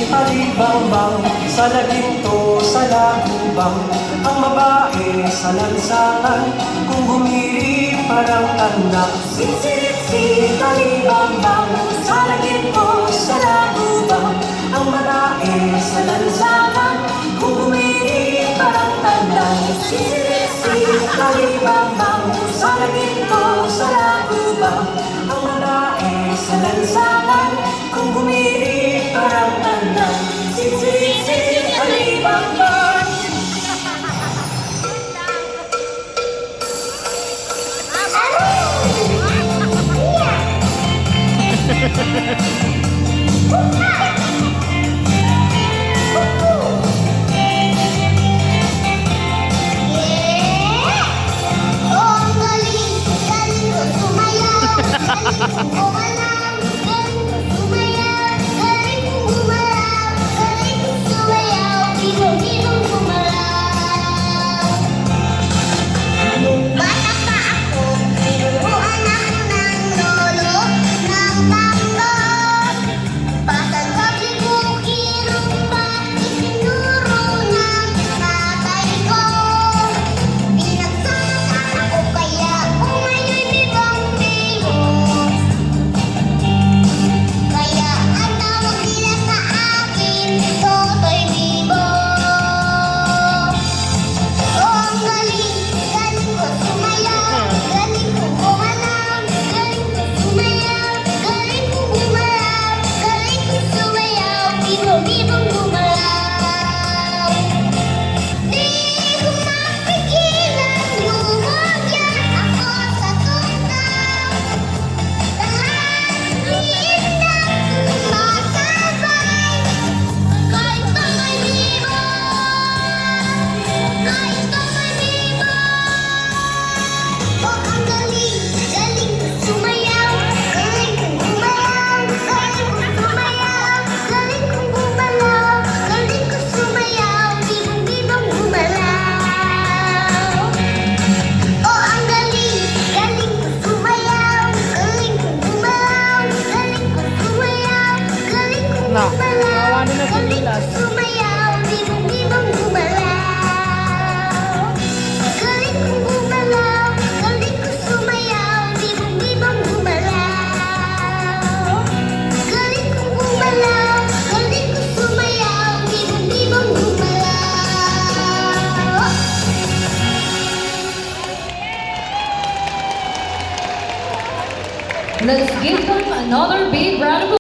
Alibambang, sa laginto, sa lagubang, ang babae sa lansangan, kung humiri parang anak. Sirit-sirit, alibambang, sa laginto, sa lagubang, ang babae sa lansangan, kung humiri parang anak. Sirit-sirit, alibambang, sa laginto, sa lagubang, ang babae sa lansangan, kung humiri parang anak. Sirit-sirit, alibambang. Kawawa na si Lilas. Sumayaw, bibong-bibong gumalaw. Galing kong gumalaw, galing ko sumayaw, bibong-bibong gumalaw. Galing kong gumalaw, galing ko sumayaw, bibong-bibong gumalaw. Let's give them another big round of applause.